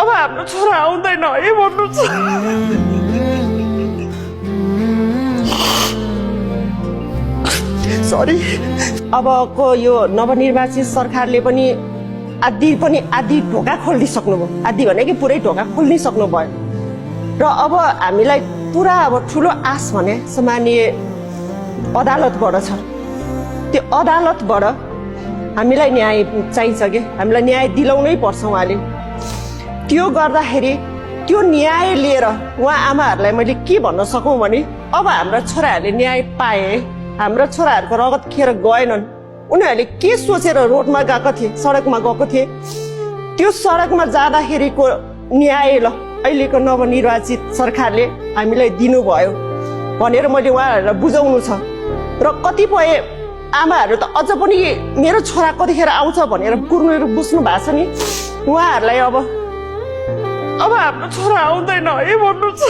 अब हाम्रो छोरा आउँदैन है भन्नु छ। सरी। अबको यो नवनिर्वाचित सरकारले पनि आधी ढोका खोलिदिइसक्नुभयो, आधी भने कि पुरै ढोका खोलिदिइसक्नुभयो र अब हामीलाई पुरा अब ठुलो आश भने सामान्य अदालतबाट छ। त्यो अदालतबाट हामीलाई न्याय चाहिन्छ कि हामीलाई न्याय दिलाउनै पर्छ उहाँले। त्यो गर्दाखेरि त्यो न्याय लिएर उहाँ आमाहरूलाई मैले के भन्न सकौँ भने अब हाम्रा छोराहरूले न्याय पाए, हाम्रा छोराहरूको रगत खेर गएनन्। उनीहरूले के सोचेर रोडमा गएको थिए, सडकमा गएको थिए, त्यो सडकमा जाँदाखेरिको न्याय ल अहिलेको नवनिर्वाचित सरकारले हामीलाई दिनुभयो भनेर मैले उहाँहरूलाई बुझाउनु छ। र कतिपय आमाहरू त अझ पनि मेरो छोरा कतिखेर आउँछ भनेर कुर्नु बुझ्नु भएको छ नि, उहाँहरूलाई अब हाम्रो छोरा आउँदैन है भन्नु छ।